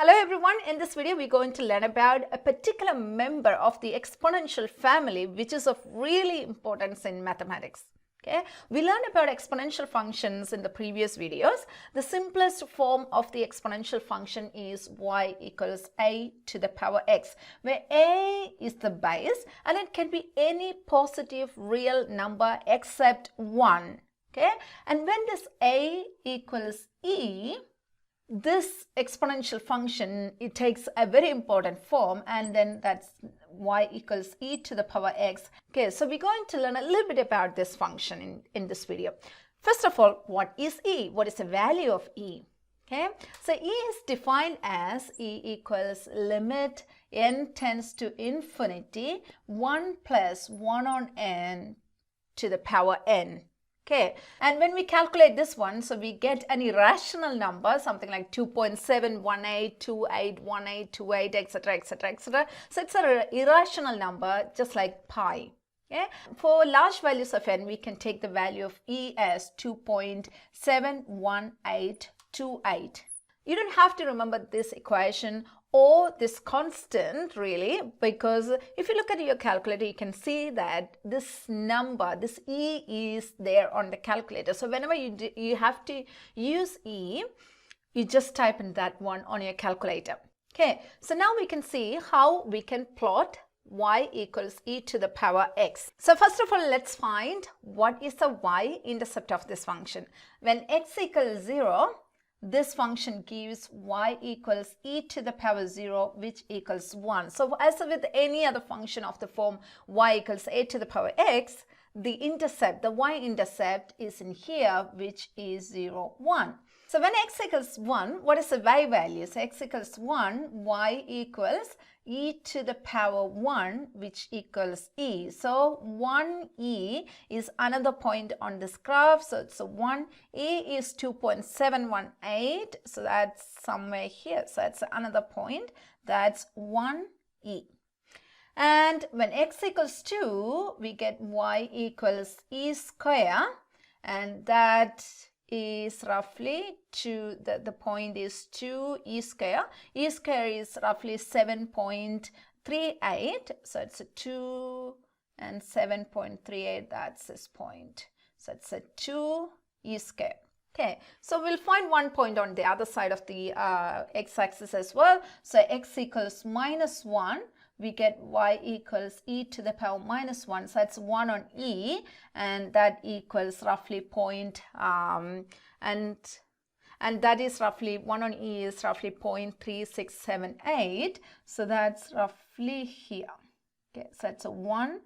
Hello everyone, in this video we're going to learn about a particular member of the exponential family which is of really importance in mathematics. Okay, we learned about exponential functions in the previous videos. The simplest form of the exponential function is y equals a to the power x, where a is the base and it can be any positive real number except 1. Okay, and when this a equals e, this exponential function, it takes a very important form, and then that's y equals e to the power x. Okay, so we're going to learn a little bit about this function in this video. First of all, what is e? What is the value of e? Okay, so e is defined as e equals limit n tends to infinity 1 plus 1 on n to the power n. Okay, and when we calculate this one, so we get an irrational number, something like 2.718281828, etc., etc., etc. So it's an irrational number, just like pi. Okay, for large values of n, we can take the value of e as 2.71828. You don't have to remember this equation or this constant really, because if you look at your calculator, you can see that this number, this e, is there on the calculator. So whenever you have to use e, you just type in that one on your calculator. Okay, so now we can see how we can plot y equals e to the power x. So first of all, let's find what is the y-intercept of this function. When x equals 0, this function gives y equals e to the power 0, which equals 1. So as with any other function of the form y equals a to the power x, the intercept, the y-intercept is in here, which is 0, 1. So when x equals 1, what is the y value? So x equals 1, y equals e to the power 1, which equals e. So 1e is another point on this graph. So it's a 1, e is 2.718. So that's somewhere here. So that's another point. That's 1e. And when x equals 2, we get y equals e square, and that is roughly the point is 2 e square. E square is roughly 7.38. So it's a 2 and 7.38. That's this point. So it's a 2 e square. Okay, so we'll find one point on the other side of the x-axis as well. So x equals minus 1. We get y equals e to the power minus 1. So that's 1 on e, and that equals roughly and that is roughly 1 on e is roughly 0.3678. So that's roughly here. Okay, so it's a 1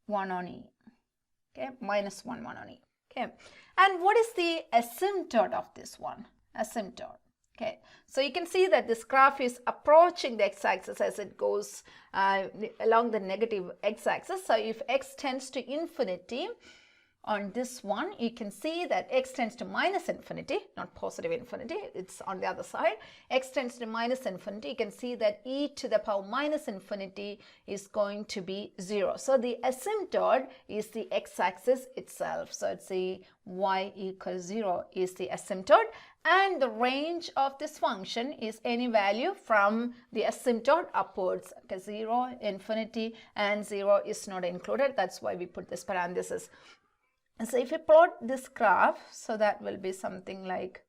on e. Okay, minus 1 on e. Okay, and what is the asymptote of this one? Asymptote. Okay, so you can see that this graph is approaching the x-axis as it goes along the negative x-axis. So if x tends to infinity on this one, you can see that x tends to minus infinity, not positive infinity, it's on the other side. X tends to minus infinity, you can see that e to the power minus infinity is going to be 0. So the asymptote is the x-axis itself. So it's the y equals 0 is the asymptote. And the range of this function is any value from the asymptote upwards. Okay, 0, infinity, and 0 is not included. That's why we put this parenthesis. And so if you plot this graph, so that will be something like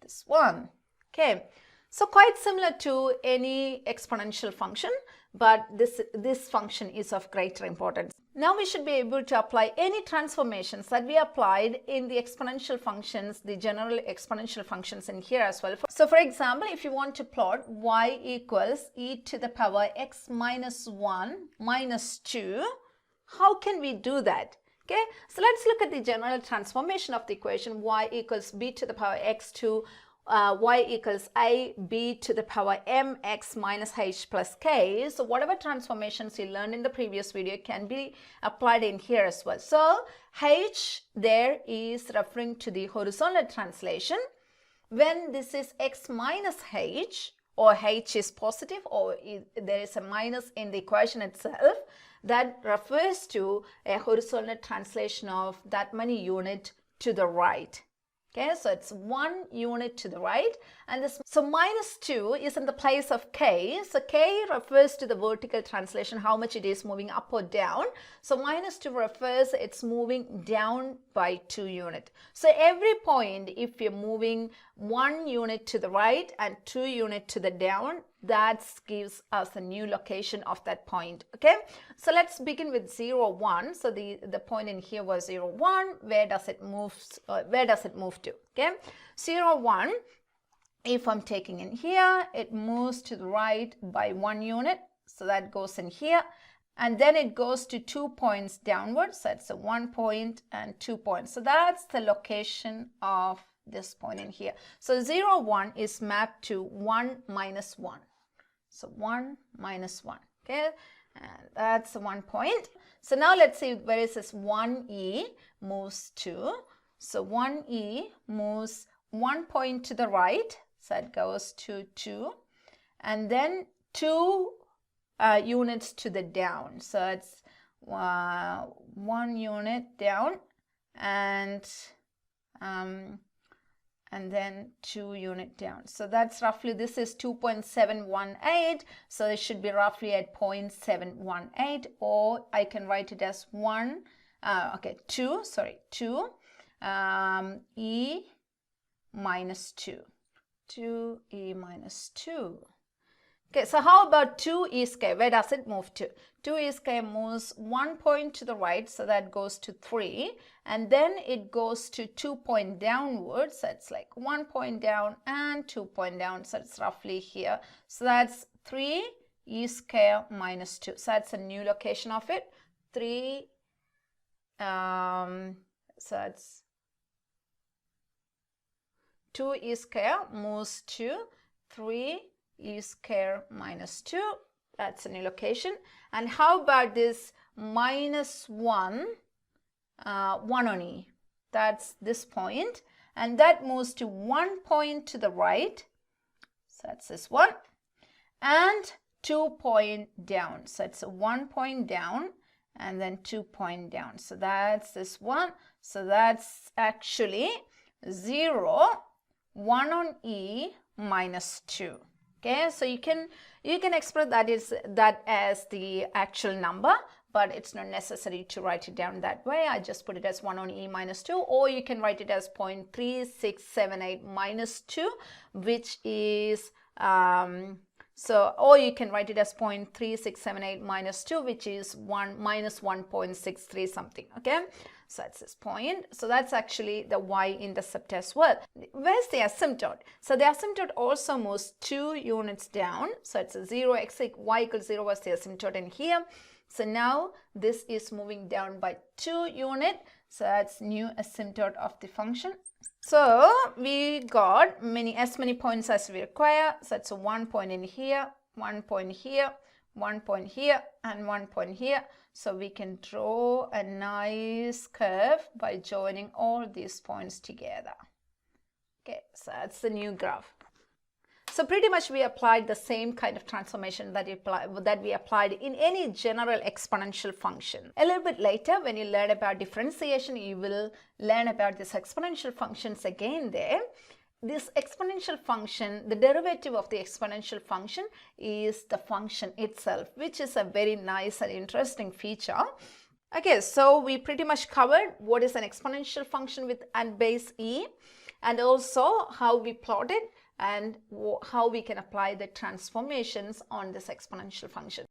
this one. Okay, so quite similar to any exponential function, but this function is of greater importance. Now we should be able to apply any transformations that we applied in the exponential functions, the general exponential functions in here as well. So for example, if you want to plot y equals e to the power x minus 1 minus 2, how can we do that? Okay, so let's look at the general transformation of the equation y equals b to the power x to y equals a b to the power mx minus h plus k. So whatever transformations you learned in the previous video can be applied in here as well. So h there is referring to the horizontal translation. When this is x minus h, or h is positive, or there is a minus in the equation itself, that refers to a horizontal translation of that many unit to the right. Okay, so it's 1 unit to the right, and this, so minus 2 is in the place of k. So k refers to the vertical translation, how much it is moving up or down. So minus 2 refers it's moving down by 2 units. So every point, if you're moving 1 unit to the right and 2 units to the down, that gives us a new location of that point. Okay, so let's begin with 0, 1. So the point in here was 0, 1. Where does it move to? Okay, 0, 1, if I'm taking in here, it moves to the right by 1 unit, so that goes in here, and then it goes to 2 points downwards. So it's a 1 point and 2 points. So that's the location of this point in here. So 0, 1 is mapped to 1 minus 1. So 1 minus 1. Okay, and that's 1 point. So now let's see where is this 1e moves to. So 1e moves 1 point to the right, so it goes to 2, and then 2 units to the down. So it's 1 unit down, and then 2 unit down. So that's roughly, this is 2.718. So it should be roughly at 0.718, or I can write it as 2 e minus 2. 2e minus 2. Okay, so how about 2e square? Where does it move to? 2e square moves 1 point to the right, so that goes to 3, and then it goes to 2 point downwards, so it's like 1 point down and 2 point down, so it's roughly here. So that's 3e square minus 2. So that's a new location of it. 3, so it's 2e square moves to 3e square minus 2. That's a new location. And how about this minus 1, 1 on e? That's this point, and that moves to 1 point to the right. So that's this one, and 2 point down. So it's a 1 point down and then 2 point down. So that's this one. So that's actually 0, 1 on e minus 2. Okay, so you can express that as the actual number, but it's not necessary to write it down that way. I just put it as 1 on e minus 2, or you can write it as 0.3678 minus 2, which is or you can write it as 0.3678 minus 2, which is minus 1.63 something. Okay, so that's this point. So that's actually the y-intercept as well. Where's the asymptote? So the asymptote also moves 2 units down. So it's a 0, y equals 0 was the asymptote in here. So now this is moving down by 2 units. So that's new asymptote of the function. So we got as many points as we require. So it's a 1 point in here, 1 point here, 1 point here, and 1 point here. So we can draw a nice curve by joining all these points together. Okay, so that's the new graph. So pretty much we applied the same kind of transformation that we applied in any general exponential function. A little bit later, when you learn about differentiation, you will learn about these exponential functions again there. This exponential function, the derivative of the exponential function is the function itself, which is a very nice and interesting feature. Okay, so we pretty much covered what is an exponential function with and base e, and also how we plot it and how we can apply the transformations on this exponential function.